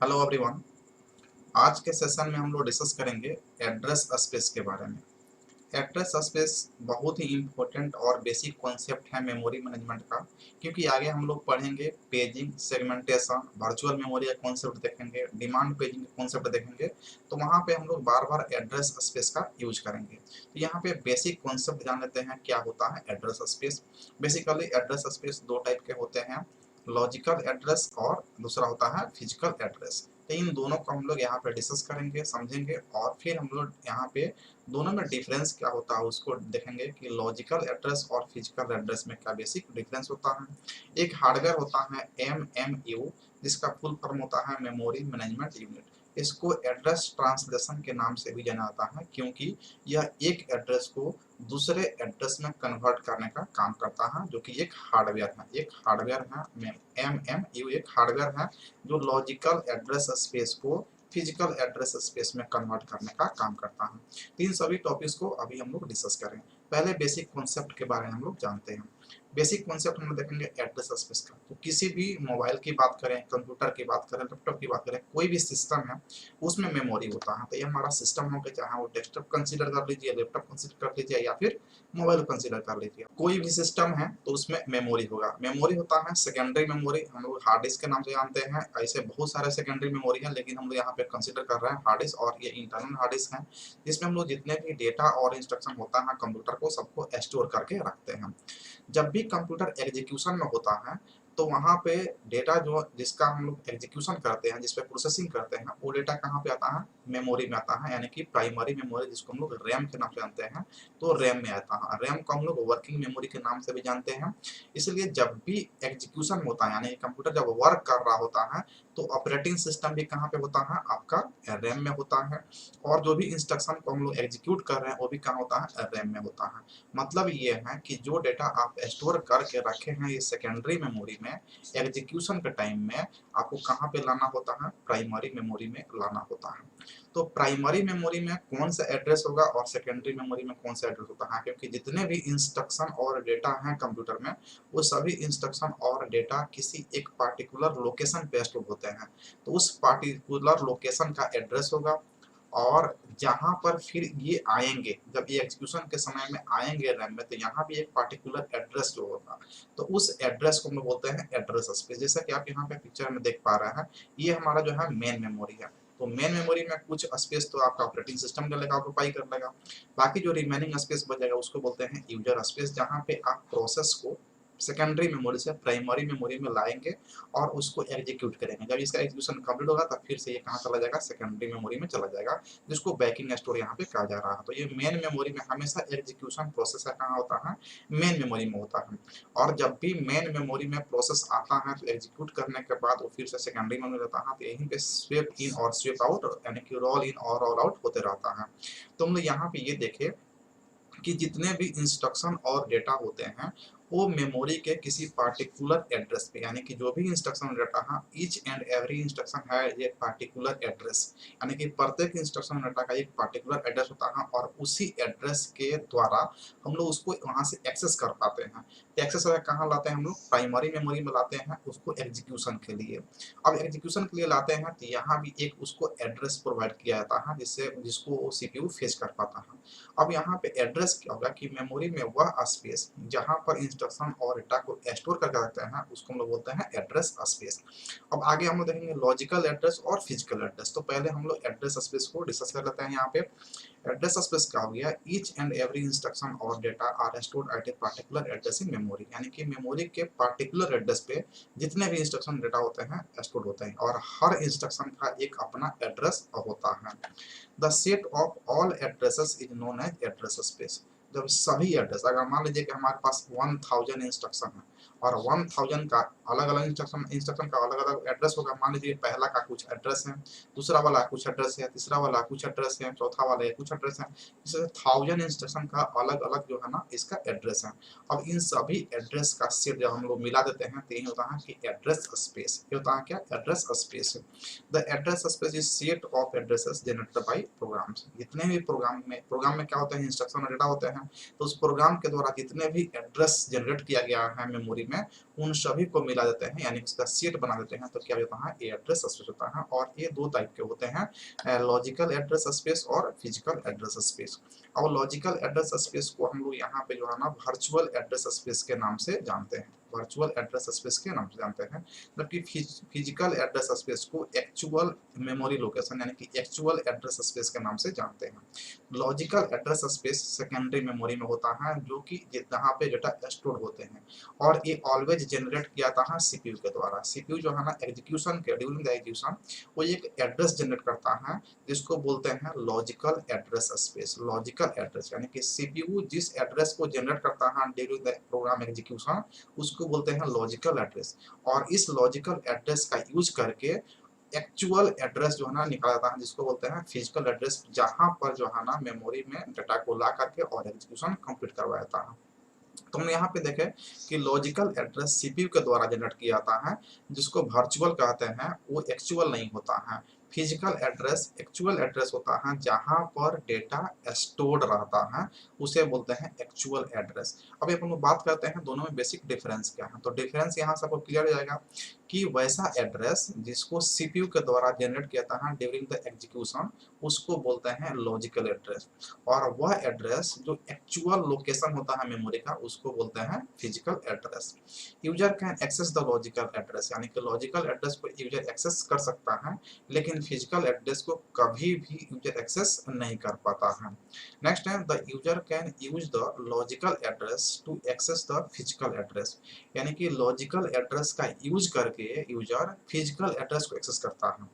Hello everyone. आज के session में हम लोग डिस्कस करेंगे एड्रेस स्पेस के बारे में। एड्रेस स्पेस बहुत ही इम्पोर्टेंट और बेसिक कॉन्सेप्ट है मेमोरी मैनेजमेंट का, क्योंकि आगे हम लोग पढ़ेंगे पेजिंग, सेगमेंटेशन, वर्चुअल मेमोरी का कॉन्सेप्ट देखेंगे, डिमांड पेजिंग का कॉन्सेप्ट देखेंगे। तो वहाँ पे हम लोग बार बार एड्रेस स्पेस का यूज करेंगे। तो यहाँ पे बेसिक कॉन्सेप्ट जान लेते हैं क्या होता है address space. Basically address space दो टाइप के होते हैं, लॉजिकल एड्रेस और दूसरा होता है फिजिकल एड्रेस। तो इन दोनों को हम लोग यहाँ पे डिस्कस करेंगे, समझेंगे, और फिर हम लोग यहाँ पे दोनों में डिफरेंस क्या होता है उसको देखेंगे कि लॉजिकल एड्रेस और फिजिकल एड्रेस में क्या बेसिक डिफरेंस होता है। एक हार्डवेयर होता है MMU, जिसका फुल फॉर्म होता है मेमोरी मैनेजमेंट यूनिट। इसको एड्रेस ट्रांसलेशन के नाम से भी जाना जाता है, क्योंकि यह एक एड्रेस को दूसरे एड्रेस में कन्वर्ट करने का काम करता है, जो कि एक हार्डवेयर है। एक हार्डवेयर है MMU, एक हार्डवेयर है जो लॉजिकल एड्रेस स्पेस को फिजिकल एड्रेस स्पेस में कन्वर्ट करने का काम करता है। तो इन सभी टॉपिक्स को अभी हम लोग डिस्कस करें। पहले बेसिक कॉन्सेप्ट के बारे में हम लोग जानते हैं। बेसिक कॉन्सेप्ट हम लोग देखेंगे एड्रेस स्पेस का। तो किसी भी मोबाइल की बात करें, कंप्यूटर की बात करें, लैपटॉप की बात करें, कोई भी सिस्टम है उसमें मेमोरी होता है। तो ये हमारा सिस्टम हो गया, चाहे वो डेस्कटॉप कंसीडर कर लीजिए, लैपटॉप कंसीडर कर लीजिए, या फिर मोबाइल कंसीडर कर लीजिए। कोई भी सिस्टम है तो उसमें मेमोरी होगा। मेमोरी होता है सेकेंडरी मेमोरी, हम लोग हार्ड डिस्क के नाम से जानते हैं। ऐसे बहुत सारे सेकेंडरी मेमोरी है, लेकिन हम लोग यहाँ पे कंसीडर कर रहे हैं हार्ड डिस्क, और ये इंटरनल हार्ड डिस्क है, जिसमें हम लोग जितने भी डेटा और इंस्ट्रक्शन होता है कंप्यूटर को सबको स्टोर करके रखते हैं। जब भी कंप्यूटर एग्जीक्यूशन में होता है तो वहाँ पे डेटा जो जिसका हम लोग एग्जीक्यूशन करते हैं, जिस पे प्रोसेसिंग करते हैं, वो डेटा कहाँ पे आता है? मेमोरी में आता है, यानी कि प्राइमरी मेमोरी, जिसको हम लोग रैम के नाम से जानते हैं। तो रैम में आता है। रैम को हम लोग वर्किंग मेमोरी के नाम से भी जानते हैं। इसलिए जब भी एग्जीक्यूशन होता है, यानी कंप्यूटर जब वर्क कर रहा होता है, तो ऑपरेटिंग सिस्टम भी कहाँ पे होता है? आपका रैम में होता है। और जो भी इंस्ट्रक्शन को हम लोग एग्जीक्यूट कर रहे हैं वो भी कहाँ होता है? रैम में होता है। मतलब ये है कि जो डेटा आप स्टोर करके रखे हैं ये सेकेंडरी मेमोरी में, एग्जीक्यूशन के टाइम में आपको कहाँ पे लाना होता है? प्राइमरी मेमोरी में लाना होता है। तो प्राइमरी मेमोरी में कौन सा एड्रेस होगा और सेकेंडरी मेमोरी में कौन सा एड्रेस होता है? क्योंकि जितने भी इंस्ट्रक्शन और डेटा हैं कंप्यूटर में, वो सभी इंस्ट्रक्शन और डेटा किसी एक पार्टिकुलर लोकेशन पे स्टोर होते हैं। तो उस पार्टिकुलर लोकेशन का एड्रेस होगा, और जहाँ पर फिर ये आएंगे, जब ये एग्जीक्यूशन के समय में आएंगे रैम में, तो यहाँ भी एक पार्टिकुलर एड्रेस जो होगा, तो उस एड्रेस को हम लोग बोलते हैं एड्रेस स्पेस। जैसा कि आप यहाँ पे पिक्चर में देख पा रहे हैं, ये हमारा जो है मेन मेमोरी है। तो मेन मेमोरी में कुछ स्पेस तो आपका ऑपरेटिंग सिस्टम कर लेगा, ऑक्यूपाई कर लेगा। बाकी जो रिमेनिंग स्पेस बचेगा उसको बोलते हैं यूजर स्पेस, जहाँ पे आप प्रोसेस को सेकेंडरी मेमोरी से प्राइमरी मेमोरी में लाएंगे और उसको एग्जीक्यूट करेंगे। जब इसका एग्जीक्यूशन कंप्लीट होगा तब फिर से ये कहाँ चला जाएगा? सेकेंडरी मेमोरी में चला जाएगा, जिसको बैकिंग स्टोर यहाँ पे कहा जा रहा है। तो ये मेन मेमोरी में हमेशा एग्जीक्यूशन प्रोसेस कहाँ होता है? मेन मेमोरी में होता है। और जब भी मेन मेमोरी में प्रोसेस आता है तो एग्जीक्यूट करने के बाद वो फिर से सेकेंडरी मेमोरी रहता है। तो यहीं पे स्वेप इन और स्वेप आउट, यानी कि रोल इन और रोल आउट होते रहता है। तो हम लोग यहाँ पे ये देखे कि जितने भी इंस्ट्रक्शन और डेटा होते हैं वो मेमोरी के किसी पार्टिकुलर एड्रेस पे, यानी कि जो भी इंस्ट्रक्शन डेटा है, ईच एंड एवरी इंस्ट्रक्शन है ये पार्टिकुलर एड्रेस, यानी कि प्रत्येक इंस्ट्रक्शन डेटा का एक पार्टिकुलर एड्रेस होता है, और उसी एड्रेस के द्वारा हम लोग उसको वहाँ से एक्सेस कर पाते हैं। तो एक्सेस कहाँ लाते हैं हम लोग? प्राइमरी मेमोरी में लाते हैं उसको एग्जीक्यूशन के लिए। अब एग्जीक्यूशन के लिए लाते हैं तो यहाँ भी एक उसको एड्रेस प्रोवाइड किया जाता है, जिससे जिसको CPU फेच कर पाता है। अब यहाँ पे एड्रेस क्या होगा कि मेमोरी में वह स्पेस जहाँ पर इंस्ट्रक्शन और डेटा को स्टोर करके रखते हैं उसको हम लोग बोलते हैं एड्रेस स्पेस। अब आगे हम लोग देखेंगे लॉजिकल एड्रेस और फिजिकल एड्रेस। तो पहले हम लोग एड्रेस स्पेस को डिस्कस कर लेते हैं। यहाँ पे एड्रेस स्पेस क्या हो गया? ईच एंड एवरी इंस्ट्रक्शन और data are stored at a particular address in memory, यानी कि मेमोरी के पार्टिकुलर एड्रेस पे जितने भी इंस्ट्रक्शन डेटा होते हैं स्टोर होते हैं, और हर इंस्ट्रक्शन का एक अपना एड्रेस होता है। The set of all addresses is known as address space. जब सभी एड्रेस, अगर मान लीजिए कि हमारे पास 1000 इंस्ट्रक्शन है और 1000 का अलग अलग इंस्ट्रक्शन का अलग अलग एड्रेस होगा। मान लीजिए पहला का कुछ एड्रेस है, दूसरा वाला कुछ एड्रेस है, तीसरा वाला कुछ एड्रेस है, चौथा वाला कुछ एड्रेस है। जैसे 1000 इंस्ट्रक्शन का अलग अलग जो है ना इसका एड्रेस है। अब इन सभी एड्रेस का सेट जब हम लोग मिला देते हैं तो यही होता है कि एड्रेस स्पेस। ये होता है क्या? Address space. The address space is set of addresses generated by programs. जितने भी प्रोग्राम में क्या होते हैं? इंस्ट्रक्शन और डेटा होते हैं। तो उस प्रोग्राम के द्वारा जितने भी एड्रेस जनरेट किया गया है मेमोरी में उन सभी को मिला देते हैं, यानी इसका सेट बना देते हैं, तो क्या होता है, ये एड्रेस स्पेस होता है। और ये दो टाइप के होते हैं, लॉजिकल एड्रेस स्पेस और फिजिकल एड्रेस स्पेस। और लॉजिकल एड्रेस स्पेस को हम लोग यहाँ पे जो है ना वर्चुअल एड्रेस स्पेस के नाम से जानते हैं, वर्चुअल एड्रेस स्पेस के नाम से जानते हैं। जबकि फिजिकल एड्रेस स्पेस को एक्चुअल मेमोरी लोकेशन यानी कि एक्चुअल एड्रेस स्पेस के नाम से जानते हैं। Logical address space secondary memory में होता है, जो कि जहाँ पे डेटा स्टोर होते हैं, और ये ऑलवेज जनरेट किया जाता है सीपीयू के द्वारा। सीपीयू जो है ना एग्जीक्यूशन के ड्यूरिंग द एग्जीक्यूशन वो एक एड्रेस जनरेट करता है जिसको बोलते हैं logical address space. Logical address यानी कि सीपीयू जिस एड्रेस को जनरेट करता है ड्यूरिंग द प्रोग्राम एग्जीक्यूशन उसको बोलते हैं लॉजिकल एड्रेस। और इस लॉजिकल एड्रेस का यूज करके एक्चुअल एड्रेस जो है ना निकाला जाता है जिसको बोलते हैं फिजिकल एड्रेस, जहां पर जो है ना मेमोरी में डाटा को ला करके और एग्जीक्यूशन कंप्लीट करवाया जाता है। तो हम यहाँ पे देखें कि लॉजिकल एड्रेस सीपीयू के द्वारा जनरेट किया जाता है जिसको वर्चुअल कहते हैं, वो एक्चुअल नहीं होता है। फिजिकल एड्रेस एक्चुअल एड्रेस होता है जहां पर डेटा स्टोर्ड रहता है, उसे बोलते हैं एक्चुअल एड्रेस। अब अपन लोग बात करते हैं दोनों में बेसिक डिफरेंस क्या है। तो डिफरेंस यहाँ से आपको क्लियर हो जाएगा कि वैसा एड्रेस जिसको सीपीयू के द्वारा जनरेट किया जाता है ड्यूरिंग द एग्जीक्यूशन उसको बोलते हैं लॉजिकल एड्रेस, और वह एड्रेस जो एक्चुअल लोकेशन होता है मेमोरी का उसको बोलते हैं physical address. User can access the logical address, यानी कि लॉजिकल एड्रेस को यूजर एक्सेस कर सकता है लेकिन फिजिकल एड्रेस को कभी भी यूजर एक्सेस नहीं कर पाता है। नेक्स्ट है the user can use the logical address to access the physical address, यानी कि लॉजिकल एड्रेस का यूज करके यूजर फिजिकल एड्रेस को एक्सेस करता है।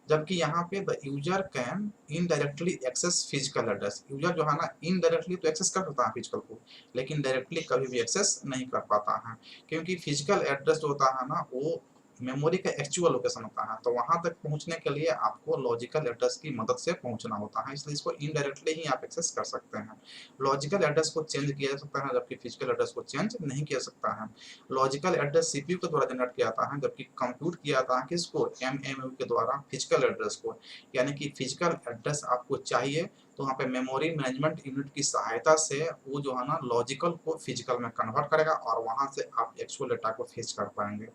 जबकि यहाँ पे the user can indirectly access physical address, user जो है ना इनडायरेक्टली तो एक्सेस कर सकता है फिजिकल को लेकिन डायरेक्टली कभी भी एक्सेस नहीं कर पाता है, क्योंकि फिजिकल एड्रेस जो होता है ना वो मेमोरी का एक्चुअल लोकेशन होता है, तो वहां तक पहुंचने के लिए आपको लॉजिकल एड्रेस की मदद से पहुंचना होता है, इसलिए इसको इनडायरेक्टली ही आप एक्सेस कर सकते हैं। लॉजिकल एड्रेस को चेंज किया जा सकता है जबकि फिजिकल एड्रेस को चेंज नहीं किया सकता है। लॉजिकल एड्रेस सीपीयू के द्वारा जनरेट किया जाता है जबकि कंप्यूट किया जाता है किसको, एमएमयू के द्वारा फिजिकल एड्रेस को। यानी कि फिजिकल एड्रेस आपको चाहिए तो वहाँ पे मेमोरी मैनेजमेंट यूनिट की सहायता से वो जो है ना लॉजिकल को फिजिकल में कन्वर्ट करेगा और वहां से आप एक्चुअल डेटा को फेच कर पाएंगे।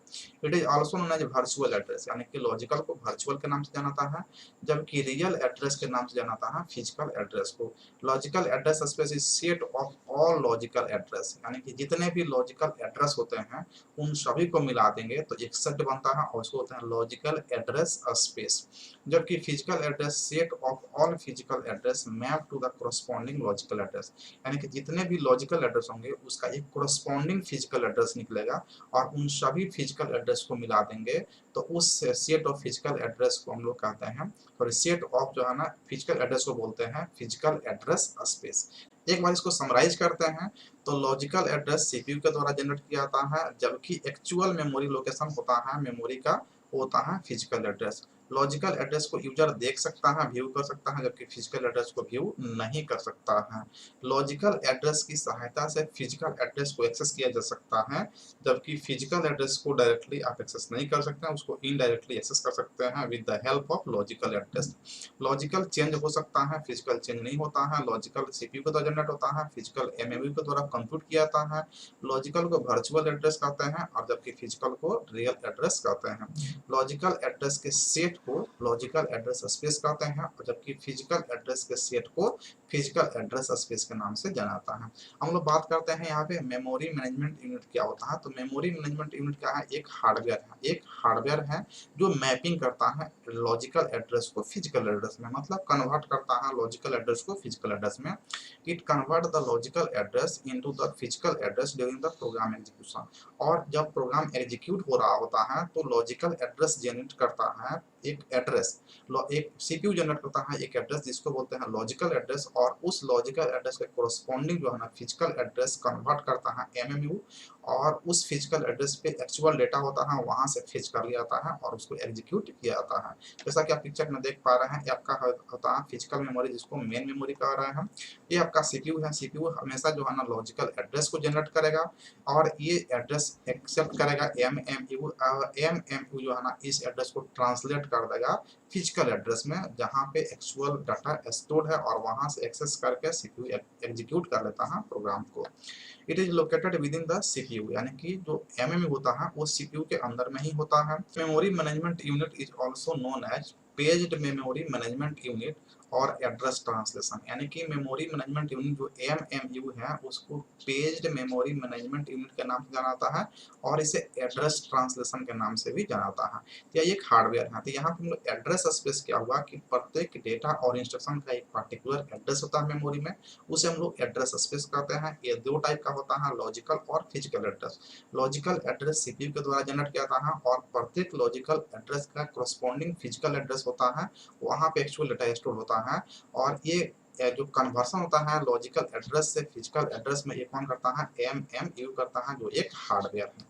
It is also known as virtual address, यानी कि लॉजिकल को वर्चुअल के नाम से जाना जाता है जबकि रियल एड्रेस के नाम से जाना जाता है फिजिकल एड्रेस को। Logical address space is set of all logical address, यानी कि जितने भी लॉजिकल एड्रेस होते हैं उन सभी को मिला देंगे तो एक सेट बनता है और उसको होता है लॉजिकल एड्रेस स्पेस। जबकि physical address set of all physical address map to the corresponding logical address, यानी कि जितने भी लॉजिकल एड्रेस होंगे उसका एक कोरस्पॉन्डिंग फिजिकल एड्रेस निकलेगा और उन सभी फिजिकल एड्रेस को मिला देंगे तो उस सेट ऑफ फिजिकल एड्रेस को हम लोग कहते हैं, और सेट ऑफ जो है ना फिजिकल एड्रेस को बोलते हैं फिजिकल एड्रेस स्पेस। एक बार इसको समराइज करते हैं तो लॉजिकल एड्रेस सीपीयू के द्वारा जनरेट किया जाता है जबकि एक्चुअल मेमोरी लोकेशन होता है मेमोरी का होता है फिजिकल एड्रेस। लॉजिकल एड्रेस को यूजर देख सकता है, व्यू कर सकता है, जबकि फिजिकल एड्रेस को व्यू नहीं कर सकता है। लॉजिकल एड्रेस की सहायता से फिजिकल एड्रेस को एक्सेस किया जा सकता है जबकि फिजिकल एड्रेस को डायरेक्टली आप एक्सेस नहीं कर सकते हैं, उसको इनडायरेक्टली एक्सेस कर सकते हैं with the help of logical address. Logical change हो सकता है, फिजिकल चेंज नहीं होता है। लॉजिकल सीपीयू के द्वारा जनरेट होता है, फिजिकल एमएमयू के द्वारा कंप्यूट किया जाता है। लॉजिकल को वर्चुअल एड्रेस कहते हैं और जबकि फिजिकल को रियल एड्रेस कहते हैं। लॉजिकल एड्रेस के सेट को लॉजिकल एड्रेस स्पेस कहते हैं और जबकि फिजिकल एड्रेस के सेट को फिजिकल एड्रेस स्पेस के नाम से जाना जाता है। हम लोग बात करते हैं यहाँ पे मेमोरी मैनेजमेंट यूनिट क्या होता है। तो मेमोरी मैनेजमेंट यूनिट क्या है, एक हार्डवेयर है जो मैपिंग करता है लॉजिकल एड्रेस को फिजिकल एड्रेस में, मतलब कन्वर्ट करता है लॉजिकल एड्रेस को फिजिकल एड्रेस में। It convert the logical address into the physical address during the program execution, और जब प्रोग्राम एग्जीक्यूट हो रहा होता है तो लॉजिकल एड्रेस जनरेट करता है एक एड्रेस, एक सीपीयू जनरेट करता है एक एड्रेस जिसको बोलते हैं लॉजिकल एड्रेस, और उस लॉजिकल एड्रेस के कोरस्पॉन्डिंग जो है ना फिजिकल एड्रेस कन्वर्ट करता है एमएमयू, और उस फिजिकल एड्रेस पे एक्चुअल डेटा होता है वहां से फेच कर लिया जाता है और उसको एग्जीक्यूट किया जाता है। जैसा कि आप पिक्चर में देख पा रहे हैं, ये आपका होता है फिजिकल मेमोरी जिसको मेन मेमोरी कह रहे हैं। ये आपका सीपीयू है, सीपीयू हमेशा जो है ना लॉजिकल एड्रेस को जनरेट करेगा और ये एड्रेस एक्सेप्ट करेगा एमएमयू, एमएमयू जो है ना इस एड्रेस को ट्रांसलेट कर देगा फिजिकल एड्रेस में जहां पे एक्चुअल डाटा स्टोर्ड है और वहां से एक्सेस करके सीपीयू एग्जीक्यूट कर लेता है प्रोग्राम को। It is located with in the CPU. CPU, यानी कि जो एमएमयू होता है वो सीपीयू के अंदर में ही होता है। Memory management unit is also known as paged memory management unit और एड्रेस ट्रांसलेशन, यानी कि मेमोरी मैनेजमेंट यूनिट जो एमएमयू है उसको पेज्ड मेमोरी मैनेजमेंट यूनिट के नाम से जाना जाता है और इसे एड्रेस ट्रांसलेशन के नाम से भी जाना जाता है। तो यह एक हार्डवेयर है। तो यहाँ पे हम लोग एड्रेस स्पेस क्या हुआ कि प्रत्येक डेटा और इंस्ट्रक्शन का एक पर्टिकुलर एड्रेस होता है मेमोरी में, उसे हम लोग एड्रेस स्पेस कहते हैं। ये दो टाइप का होता है, लॉजिकल और physical address. Logical address CPU के द्वारा जनरेट किया जाता है और प्रत्येक लॉजिकल एड्रेस का करस्पॉन्डिंग फिजिकल एड्रेस होता है, वहाँ पे एक्चुअल डेटा स्टोर होता है। और ये जो कन्वर्सन होता है लॉजिकल एड्रेस से फिजिकल एड्रेस में, ये कौन करता है, एमएमयू करता है, जो एक हार्डवेयर है।